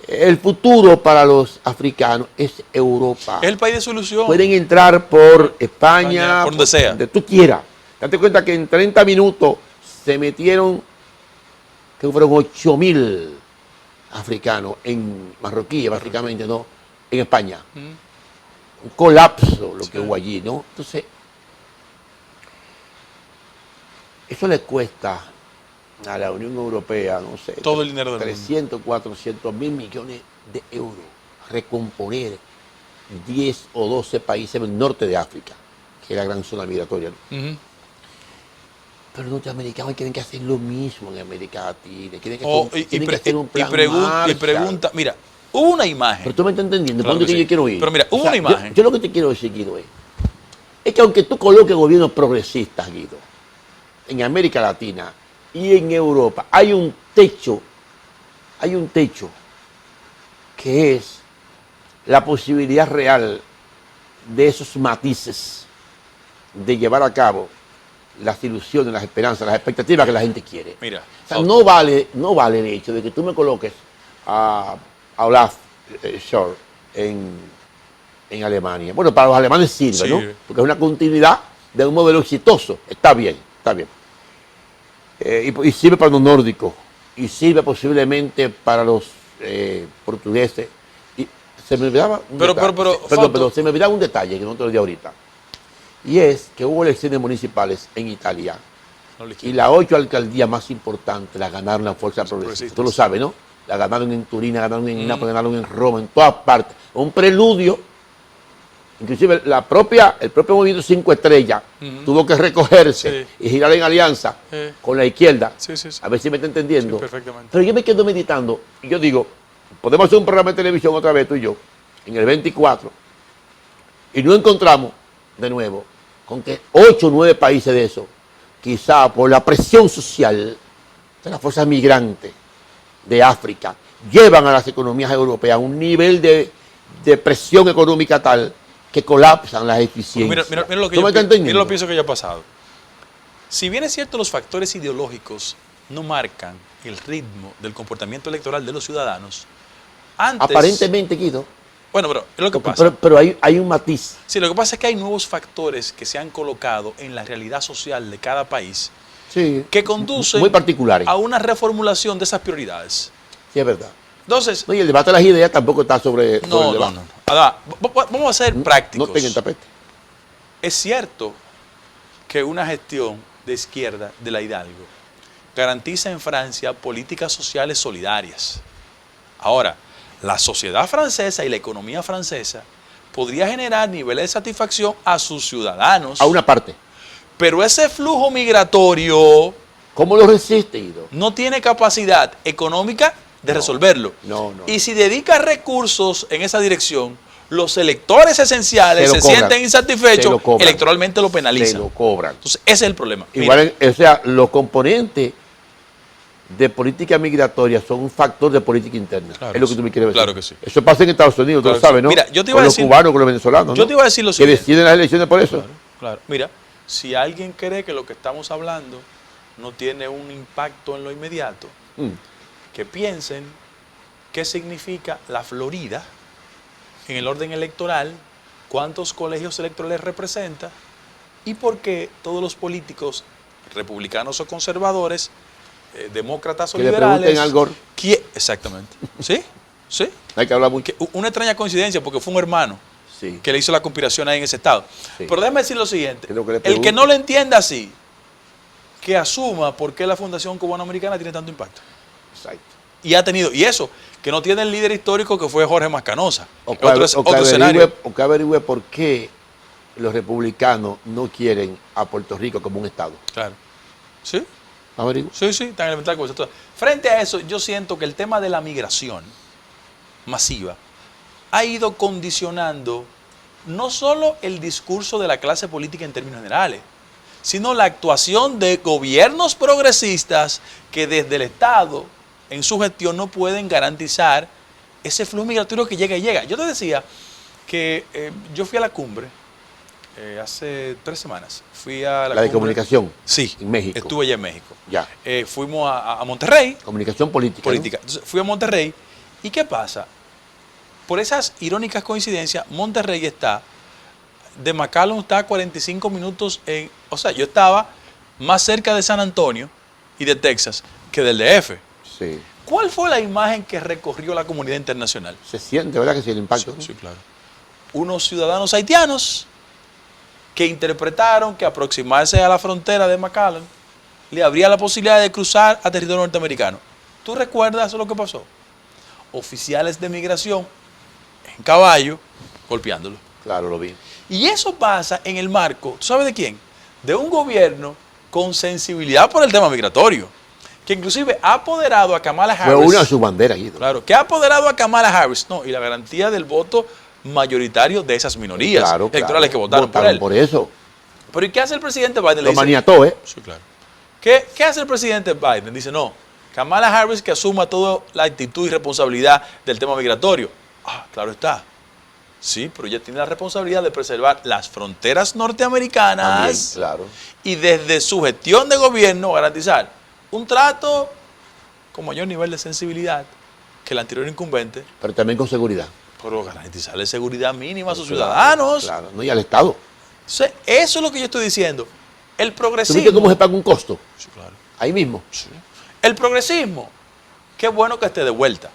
El futuro para los africanos es Europa. Es el país de solución. Pueden entrar por España, por donde sea. Donde tú quieras. Date cuenta que en 30 minutos se metieron, que fueron 8.000 africanos en marroquíes, básicamente, ¿no? En España. Un colapso lo que hubo allí, ¿no? Entonces, eso le cuesta a la Unión Europea, no sé, todo el dinero del 300, 400 mil millones de euros recomponer 10 o 12 países del norte de África, que es la gran zona migratoria, ¿no? Pero los norteamericanos quieren que hacer lo mismo en América Latina, quieren que hacer un plan y pregunta, mira, hubo una imagen. Pero tú me estás entendiendo, Claro ¿por dónde que yo sí. quiero ir? Pero mira, hubo una imagen. Yo lo que te quiero decir, Guido, es que aunque tú coloques gobiernos progresistas, Guido, en América Latina y en Europa, hay un techo que es la posibilidad real de esos matices de llevar a cabo las ilusiones, las esperanzas, las expectativas que la gente quiere. Mira, o sea, no vale el hecho de que tú me coloques a Olaf Scholz en Alemania. Bueno, para los alemanes sirve, sí, ¿no? Porque es una continuidad de un modelo exitoso. Está bien, está bien. Y sirve para los nórdicos, y sirve posiblemente para los portugueses. Y se me olvidaba un detalle. Se me olvidaba un detalle que no te lo di ahorita. Y es que hubo elecciones municipales en Italia y las 8 alcaldías más importantes las ganaron las fuerzas progresistas. Tú lo sabes, ¿no? La ganaron en Turín, la ganaron en Nápoles, la ganaron en Roma, en todas partes. Un preludio. Inclusive el propio movimiento 5 Estrellas tuvo que recogerse y girar en alianza con la izquierda. A ver si me está entendiendo. Perfectamente. Pero yo me quedo meditando y yo digo, podemos hacer un programa de televisión otra vez tú y yo, en el 24, y no encontramos de nuevo con que 8 o 9 países de eso, quizá por la presión social, de las fuerzas migrantes de África llevan a las economías europeas a un nivel de presión económica tal que colapsan las eficiencias. Mira lo que mira lo que pienso que ya ha pasado. Si bien es cierto, los factores ideológicos no marcan el ritmo del comportamiento electoral de los ciudadanos, antes... Aparentemente, Guido. Bueno, pero es lo que pasa. Pero hay un matiz. Sí, lo que pasa es que hay nuevos factores que se han colocado en la realidad social de cada país, Sí, que conducen muy particulares. a una reformulación de esas prioridades. Sí, es verdad. Entonces, No, y el debate de las ideas tampoco está sobre el no. debate. Ahora, vamos a ser prácticos. No tengan tapete. Es cierto que una gestión de izquierda de la Hidalgo garantiza en Francia políticas sociales solidarias. Ahora, la sociedad francesa y la economía francesa podría generar niveles de satisfacción a sus ciudadanos. A una parte. Pero ese flujo migratorio ¿Cómo lo resiste, Guido? no tiene capacidad económica de resolverlo. No. Y si dedica recursos en esa dirección, los electores esenciales se sienten insatisfechos, electoralmente lo penalizan. Se lo cobran. Entonces, ese es el problema. Igual, o sea, los componentes de política migratoria son un factor de política interna. Claro es lo que tú me quieres decir. Claro que sí. Eso pasa en Estados Unidos, Claro tú lo sabes, ¿no? Mira, yo te iba con a los decir, cubanos, con los venezolanos, ¿no? Yo te iba a decir lo que siguiente. deciden las elecciones por eso. Claro. Mira, si alguien cree que lo que estamos hablando no tiene un impacto en lo inmediato, que piensen qué significa la Florida en el orden electoral, cuántos colegios electorales representa y por qué todos los políticos, republicanos o conservadores, demócratas o Que le liberales... pregunten al Gore. Exactamente. ¿Sí? ¿Sí? Hay que hablar mucho. Una extraña coincidencia porque fue un hermano Sí. que le hizo la conspiración ahí en ese estado. Sí. Pero déjame decir lo siguiente. Es lo que le El pregunto. que no lo entienda así, que asuma por qué la Fundación Cubano-Americana tiene tanto impacto. Exacto. Y ha tenido, y eso, que no tiene el líder histórico que fue Jorge Mascanosa. O Otro escenario. que averigüe por qué los republicanos no quieren a Puerto Rico como un estado. Claro. ¿Sí? Averigüe. Sí, tan elemental como eso. Frente a eso, yo siento que el tema de la migración masiva ha ido condicionando no solo el discurso de la clase política en términos generales, sino la actuación de gobiernos progresistas que desde el Estado, en su gestión, no pueden garantizar ese flujo migratorio que llega y llega. Yo te decía que yo fui a la cumbre hace 3 semanas. Fui a La cumbre de comunicación. Sí, en México. estuve allá en México. Ya. Fuimos a Monterrey. Comunicación política. Política. Entonces, fui a Monterrey. ¿Y qué pasa? Por esas irónicas coincidencias, Monterrey está, de McAllen está a 45 minutos en... O sea, yo estaba más cerca de San Antonio y de Texas que del DF. Sí. ¿Cuál fue la imagen que recorrió la comunidad internacional? Se siente, ¿verdad? Que sí, el impacto. Sí, claro. Unos ciudadanos haitianos que interpretaron que aproximarse a la frontera de McAllen le abría la posibilidad de cruzar a territorio norteamericano. ¿Tú recuerdas lo que pasó? Oficiales de migración en caballo golpeándolo. Claro, lo vi. Y eso pasa en el marco, ¿tú sabes de quién? De un gobierno con sensibilidad por el tema migratorio, que inclusive ha apoderado a Kamala Harris. Fue una de sus banderas, Guido. Claro, que ha apoderado a Kamala Harris, no, y la garantía del voto mayoritario de esas minorías electorales que votaron por él. Por eso. Pero ¿y qué hace el presidente Biden? Lo maniató, ¿eh? Sí, claro. ¿Qué hace el presidente Biden? Dice, no, Kamala Harris que asuma toda la actitud y responsabilidad del tema migratorio. Ah, claro está. Sí, pero ella tiene la responsabilidad de preservar las fronteras norteamericanas. También, claro. Y desde su gestión de gobierno garantizar un trato con mayor nivel de sensibilidad que el anterior incumbente, Pero también con seguridad. pero garantizarle seguridad mínima a sus ciudadanos. Claro, no, y al Estado. Entonces, eso es lo que yo estoy diciendo. El ¿Tú progresismo... viste cómo se paga un costo? Sí, claro. Ahí mismo. Sí. El progresismo, qué bueno que esté de vuelta,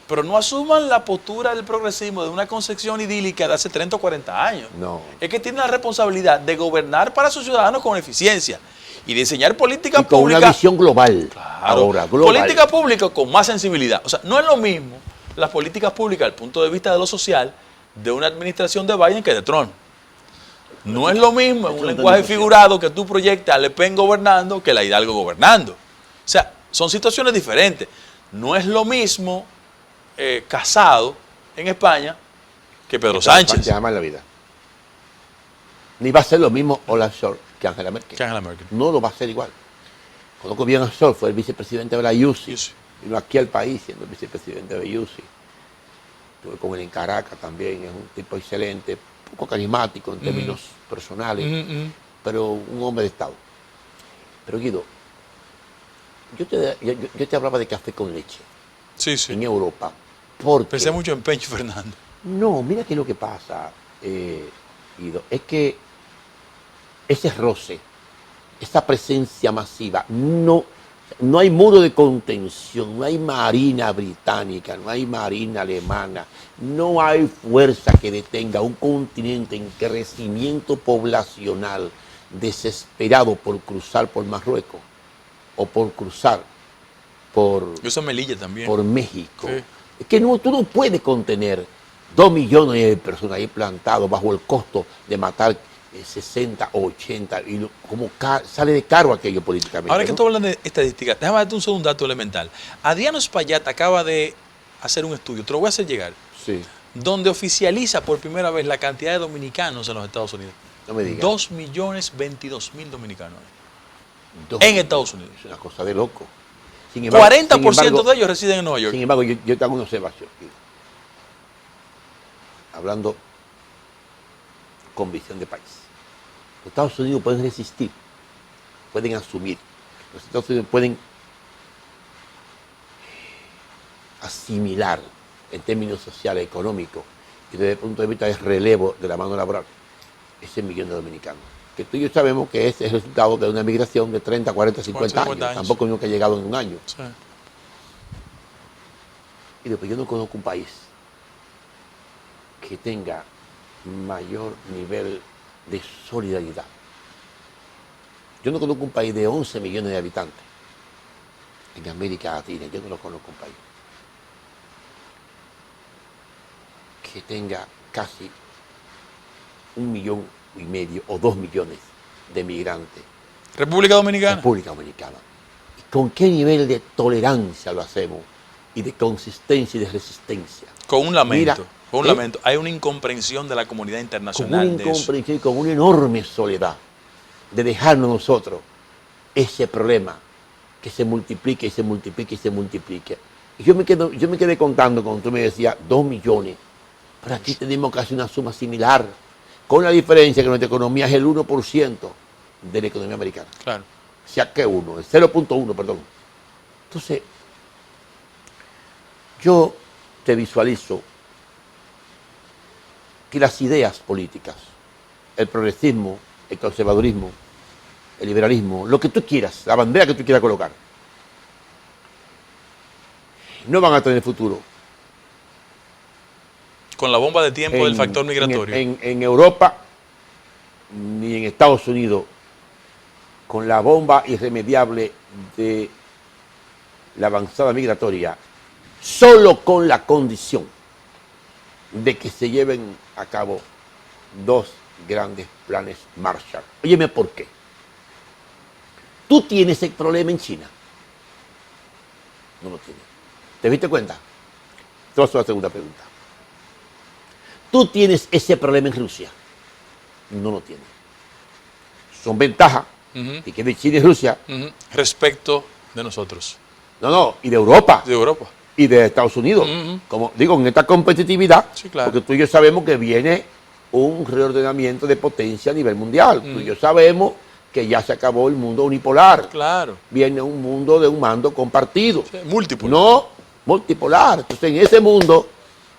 pero no asuman la postura del progresismo de una concepción idílica de hace 30 o 40 años. No. Es que tiene la responsabilidad de gobernar para sus ciudadanos con eficiencia y diseñar políticas Y con públicas. una visión global. Claro, Ahora, global. política pública con más sensibilidad. O sea, no es lo mismo las políticas públicas desde el punto de vista de lo social de una administración de Biden que de Trump. No es lo mismo en un lenguaje figurado que tú proyectas a Le Pen gobernando que la Hidalgo gobernando. O sea, son situaciones diferentes. No es lo mismo Casado en España que Pedro Sánchez. Jamás en la vida. Ni va a ser lo mismo Olaf Scholz que Angela Merkel. Que Angela Merkel. No lo va a ser igual. Conozco bien a Sol, fue el vicepresidente de la UCI. UCI. Vino aquí al país siendo el vicepresidente de UCI. Estuve con él en Caracas también, es un tipo excelente, poco carismático en términos personales, pero un hombre de Estado. Pero Guido, yo te hablaba de café con leche Sí, sí. en Europa. Porque Pensé mucho en Pencho Fernando. no, mira qué es lo que pasa, Guido, es que ese roce, esa presencia masiva, no hay muro de contención, no hay marina británica, no hay marina alemana, no hay fuerza que detenga un continente en crecimiento poblacional desesperado por cruzar por Marruecos o por cruzar por, Yo Melilla también. por México. Sí. Es que tú no puedes contener 2 millones de personas ahí plantados bajo el costo de matar 60 o 80, y como sale de caro aquello políticamente. Ahora que ¿no? tú hablas de estadísticas, déjame darte un dato elemental. Adriano Espaillat acaba de hacer un estudio, te lo voy a hacer llegar, Sí, donde oficializa por primera vez la cantidad de dominicanos en los Estados Unidos. no me digas. 2.022.000 dominicanos Dos en millones. Estados Unidos. Es una cosa de loco. Sin embargo, 40% de ellos residen en Nueva York. Sin embargo, yo te hago una observación. Hablando con visión de país. Los Estados Unidos pueden resistir, pueden asumir. Los Estados Unidos pueden asimilar en términos sociales, económicos y desde el punto de vista del relevo de la mano laboral ese millón de dominicanos. Que tú y yo sabemos que es el resultado de una migración de 30, 40, 50 años. Tampoco uno que ha llegado en un año. Sí. Y después yo no conozco un país que tenga mayor nivel de solidaridad. Yo no conozco un país de 11 millones de habitantes en América Latina. Yo no lo conozco un país que tenga casi 1,5 millones o 2 millones de migrantes. República Dominicana. República Dominicana. ¿Y con qué nivel de tolerancia lo hacemos? Y de consistencia y de resistencia. Con un lamento. Mira, con un lamento. Hay una incomprensión de la comunidad Con internacional. una incomprensión y con una enorme soledad de dejarnos nosotros ese problema que se multiplique y se multiplique y se multiplique. Y yo me quedé contando cuando tú me decías 2 millones. Pero aquí tenemos casi una suma similar, con la diferencia que nuestra economía es el 1% de la economía americana. Claro. O sea que el 0.1, perdón. Entonces, yo te visualizo que las ideas políticas, el progresismo, el conservadurismo, el liberalismo, lo que tú quieras, la bandera que tú quieras colocar, no van a tener futuro. Con la bomba de tiempo del factor migratorio. En Europa, ni en Estados Unidos, con la bomba irremediable de la avanzada migratoria, solo con la condición de que se lleven a cabo 2 grandes planes Marshall. Óyeme, ¿por qué? ¿Tú tienes el problema en China? No lo tienes. ¿Te diste cuenta? Te voy a hacer la segunda pregunta. ¿Tú tienes ese problema en Rusia? No lo tienes. Son ventajas y que de China y Rusia. Respecto de nosotros. No, y de Europa. De Europa. Y de Estados Unidos. Como digo, en esta competitividad, Sí, claro. porque tú y yo sabemos que viene un reordenamiento de potencia a nivel mundial. Tú y yo sabemos que ya se acabó el mundo unipolar. Claro. Viene un mundo de un mando compartido. Sí, múltiple. No multipolar. Entonces, en ese mundo,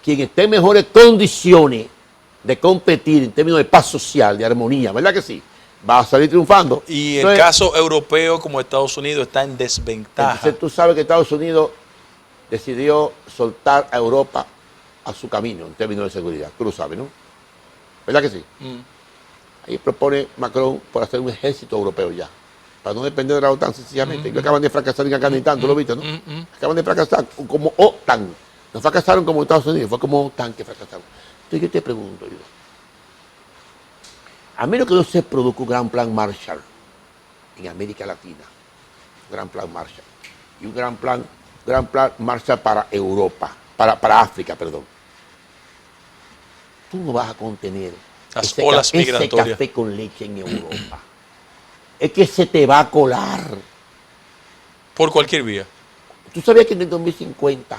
quien esté en mejores condiciones de competir en términos de paz social, de armonía, ¿verdad que sí? Va a salir triunfando. Y el Entonces, caso europeo como Estados Unidos está en desventaja. entonces tú sabes que Estados Unidos decidió soltar a Europa a su camino en términos de seguridad. Tú lo sabes, ¿no? ¿Verdad que sí? Ahí propone Macron por hacer un ejército europeo ya, para no depender de la OTAN sencillamente. Ellos acaban de fracasar en Afganistán, tú lo viste, ¿no? Acaban de fracasar como OTAN. No fracasaron como Estados Unidos, fue como OTAN que fracasaron. Entonces yo te pregunto, a menos que no se produzca un gran plan Marshall en América Latina, un gran plan Marshall, y un gran plan Marshall para Europa, para África, perdón. Tú no vas a contener Las olas ese migratorias. café con leche en Europa. Es que se te va a colar. Por cualquier vía. ¿Tú sabías que en el 2050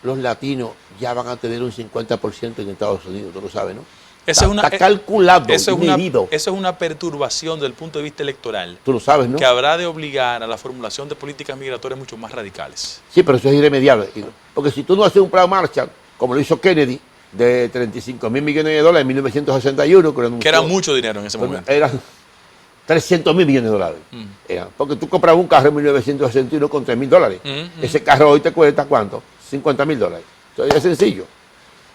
los latinos ya van a tener un 50% en Estados Unidos? Tú lo sabes, ¿no? Está calculado, medido. Eso es una perturbación desde el punto de vista electoral. Tú lo sabes, ¿no? Que habrá de obligar a la formulación de políticas migratorias mucho más radicales. Sí, pero eso es irremediable. Porque si tú no haces un plan Marshall, como lo hizo Kennedy, de 35.000 millones de dólares en 1961, que era mucho dinero en ese momento. Eran 300.000 millones de dólares. Porque tú comprabas un carro en 1961 con $3.000. Ese carro hoy te cuesta, ¿cuánto? $50.000. Entonces es sencillo.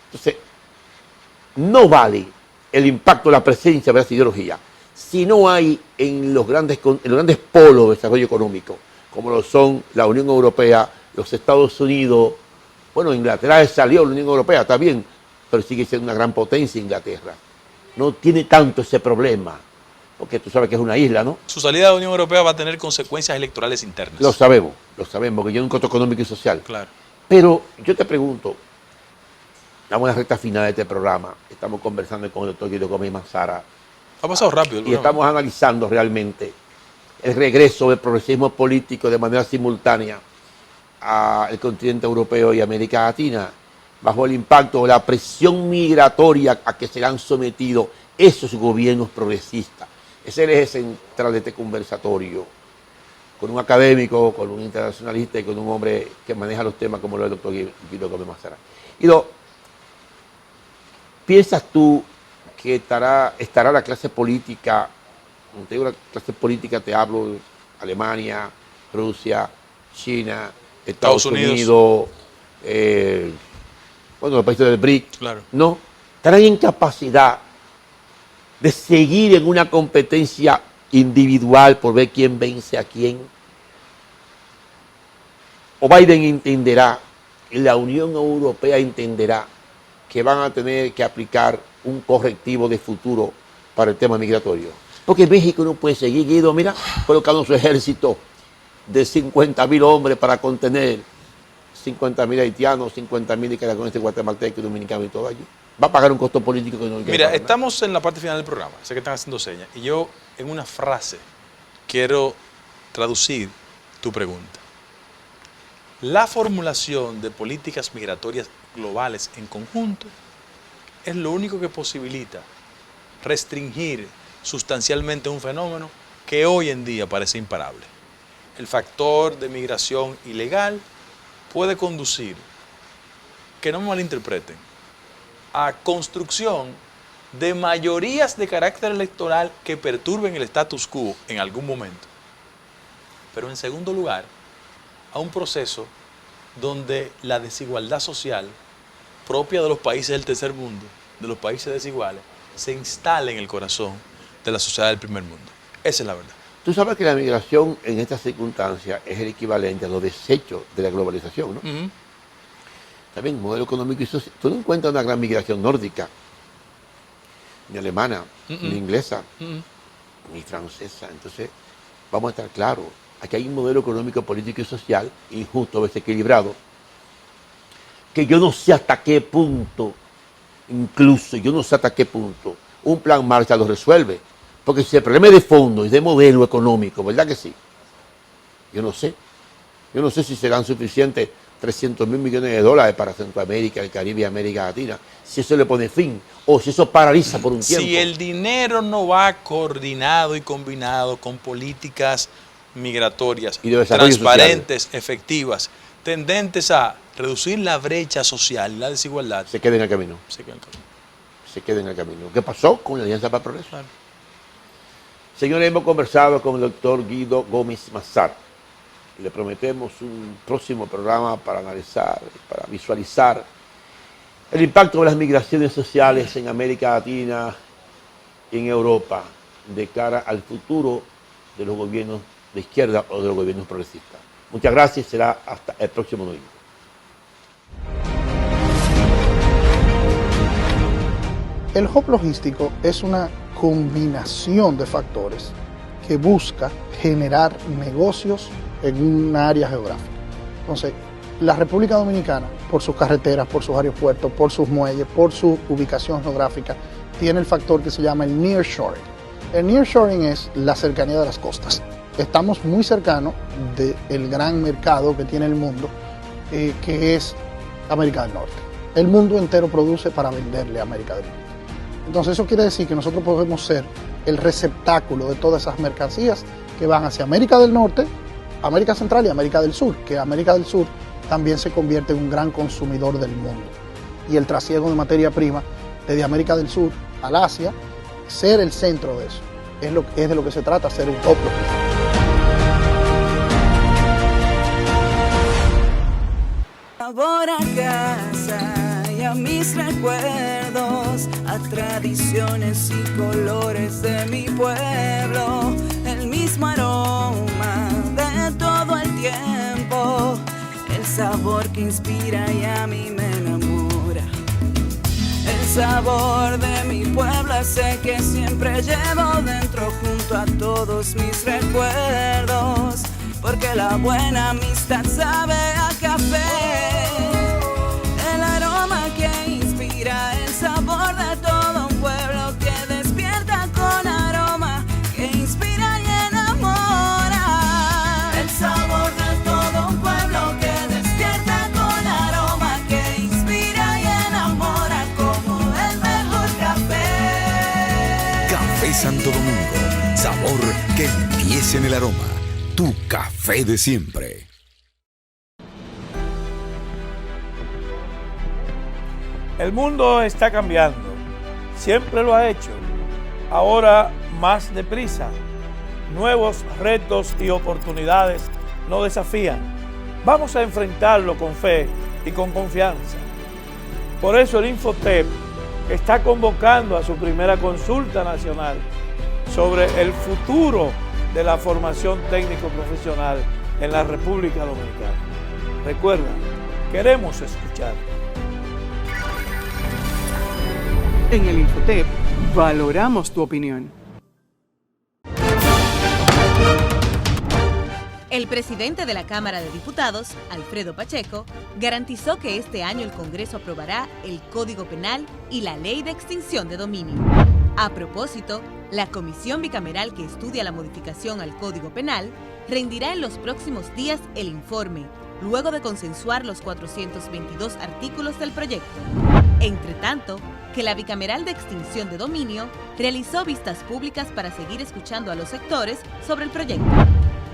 Entonces, no vale el impacto de la presencia de esa ideología si no hay en los grandes polos de desarrollo económico, como lo son la Unión Europea, los Estados Unidos. Bueno, Inglaterra salió de la Unión Europea, está bien, pero sigue siendo una gran potencia Inglaterra. No tiene tanto ese problema, porque tú sabes que es una isla, ¿no? Su salida de la Unión Europea va a tener consecuencias electorales internas. Lo sabemos, porque yo un costo económico y social. Claro. Pero yo te pregunto, estamos en la recta final de este programa, estamos conversando con el doctor Guido Gómez Mazara. Ha pasado rápido el programa. Y estamos analizando realmente el regreso del progresismo político de manera simultánea al continente europeo y América Latina, bajo el impacto de la presión migratoria a que se han sometido esos gobiernos progresistas. Ese es el eje central de este conversatorio, con un académico, con un internacionalista y con un hombre que maneja los temas como lo es el doctor Guido Gómez Mazara. Guido, ¿piensas tú que estará la clase política, cuando te digo la clase política te hablo de Alemania, Rusia, China, Estados Unidos, los países del BRIC, claro, no, estarán en capacidad de seguir en una competencia individual por ver quién vence a quién? ¿O Biden entenderá, y la Unión Europea entenderá que van a tener que aplicar un correctivo de futuro para el tema migratorio? Porque México no puede seguir, Guido, mira, colocando su ejército de 50.000 hombres para contener 50.000 haitianos, 50.000 nicaragüenses, guatemaltecos, dominicanos y todo allí. Va a pagar un costo político que no quiere. Mira, estamos en la parte final del programa, sé que están haciendo señas, y yo en una frase quiero traducir tu pregunta. La formulación de políticas migratorias globales en conjunto es lo único que posibilita restringir sustancialmente un fenómeno que hoy en día parece imparable. El factor de migración ilegal puede conducir, que no me malinterpreten, a construcción de mayorías de carácter electoral que perturben el status quo en algún momento. Pero en segundo lugar, a un proceso donde la desigualdad social propia de los países del tercer mundo, de los países desiguales, se instale en el corazón de la sociedad del primer mundo. Esa es la verdad. Tú sabes que la migración en estas circunstancias es el equivalente a los desechos de la globalización, ¿no? También modelo económico y social. Tú no encuentras una gran migración nórdica, ni alemana, ni inglesa, ni francesa. Entonces, vamos a estar claros. Aquí hay un modelo económico, político y social injusto, desequilibrado, que yo no sé hasta qué punto, un plan Marshall lo resuelve. Porque si el problema es de fondo, es de modelo económico, ¿verdad que sí? Yo no sé. Yo no sé si serán suficientes 300.000 millones de dólares para Centroamérica, el Caribe y América Latina, si eso le pone fin, o si eso paraliza por un tiempo. Si el dinero no va coordinado y combinado con políticas migratorias y de transparentes, social, efectivas, tendentes a reducir la brecha social y la desigualdad, se queda en el camino. ¿Qué pasó con la Alianza para el Progreso? Claro. Señores, hemos conversado con el doctor Guido Gómez Mazara. Le prometemos un próximo programa para analizar, para visualizar el impacto de las migraciones sociales en América Latina y en Europa de cara al futuro de los gobiernos de izquierda o de los gobiernos progresistas. Muchas gracias, será hasta el próximo domingo. El hub logístico es una combinación de factores que busca generar negocios en una área geográfica. Entonces, la República Dominicana, por sus carreteras, por sus aeropuertos, por sus muelles, por su ubicación geográfica, tiene el factor que se llama el nearshoring. El nearshoring es la cercanía de las costas. estamos muy cercanos del gran mercado que tiene el mundo, que es América del Norte. El mundo entero produce para venderle a América del Norte. Entonces eso quiere decir que nosotros podemos ser el receptáculo de todas esas mercancías que van hacia América del Norte, América Central y América del Sur, que América del Sur también se convierte en un gran consumidor del mundo. Y el trasiego de materia prima desde América del Sur al Asia, ser el centro de eso, es de lo que se trata, ser un hub logístico. Sabor a casa y a mis recuerdos, a tradiciones y colores de mi pueblo, el mismo aroma de todo el tiempo, el sabor que inspira y a mí me enamora. El sabor de mi pueblo ese que siempre llevo dentro junto a todos mis recuerdos, porque la buena amistad sabe a café. El aroma que inspira, el sabor de todo un pueblo que despierta con aroma, que inspira y enamora. El sabor de todo un pueblo que despierta con aroma, que inspira y enamora como el mejor café. Café Santo Domingo, sabor que empieza en el aroma. Tu café de siempre. El mundo está cambiando. Siempre lo ha hecho. Ahora más deprisa. Nuevos retos y oportunidades nos desafían. Vamos a enfrentarlo con fe y con confianza. Por eso el Infotep está convocando a su primera consulta nacional sobre el futuro de la formación técnico-profesional en la República Dominicana. Recuerda, queremos escuchar. En el Infotep valoramos tu opinión. El presidente de la Cámara de Diputados, Alfredo Pacheco, garantizó que este año el Congreso aprobará el Código Penal y la Ley de Extinción de Dominio. A propósito, la comisión bicameral que estudia la modificación al Código Penal rendirá en los próximos días el informe, luego de consensuar los 422 artículos del proyecto. Entre tanto, que la bicameral de extinción de dominio realizó vistas públicas para seguir escuchando a los sectores sobre el proyecto.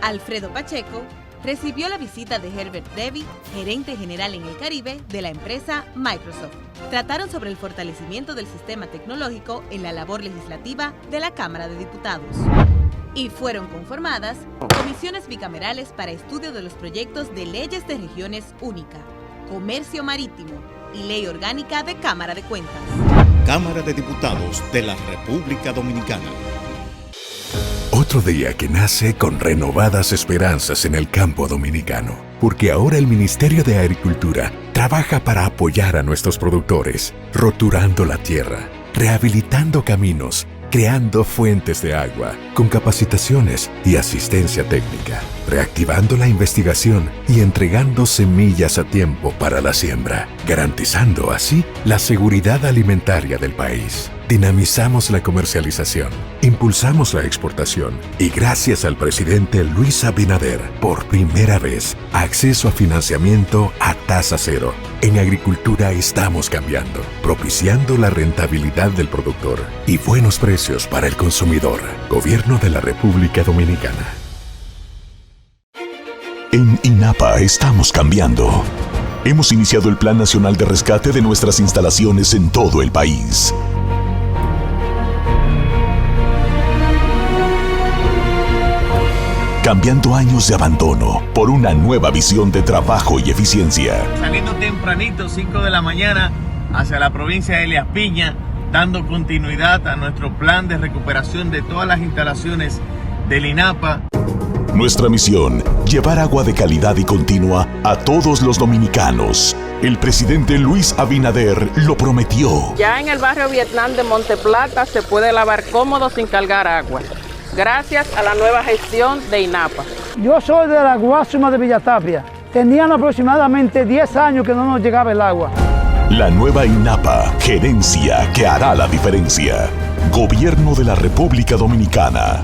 Alfredo Pacheco recibió la visita de Herbert Debby, gerente general en el Caribe de la empresa Microsoft. Trataron sobre el fortalecimiento del sistema tecnológico en la labor legislativa de la Cámara de Diputados. Y fueron conformadas comisiones bicamerales para estudio de los proyectos de leyes de regiones única, comercio marítimo y ley orgánica de Cámara de Cuentas. Cámara de Diputados de la República Dominicana. Otro día que nace con renovadas esperanzas en el campo dominicano, porque ahora el Ministerio de Agricultura trabaja para apoyar a nuestros productores, roturando la tierra, rehabilitando caminos, creando fuentes de agua, con capacitaciones y asistencia técnica, reactivando la investigación y entregando semillas a tiempo para la siembra, garantizando así la seguridad alimentaria del país. Dinamizamos la comercialización, impulsamos la exportación y gracias al presidente Luis Abinader, por primera vez, acceso a financiamiento a tasa cero. En agricultura estamos cambiando, propiciando la rentabilidad del productor y buenos precios para el consumidor. Gobierno de la República Dominicana. En INAPA estamos cambiando. Hemos iniciado el Plan Nacional de Rescate de nuestras instalaciones en todo el país. Cambiando años de abandono por una nueva visión de trabajo y eficiencia. Saliendo tempranito, 5 de la mañana, hacia la provincia de Elías Piña, dando continuidad a nuestro plan de recuperación de todas las instalaciones del INAPA. Nuestra misión, llevar agua de calidad y continua a todos los dominicanos. El presidente Luis Abinader lo prometió. Ya en el barrio Vietnam de Monteplata se puede lavar cómodo sin cargar agua, gracias a la nueva gestión de INAPA. Yo soy de la Guásima de Villatapia. Tenían aproximadamente 10 años que no nos llegaba el agua. La nueva INAPA, gerencia que hará la diferencia. Gobierno de la República Dominicana.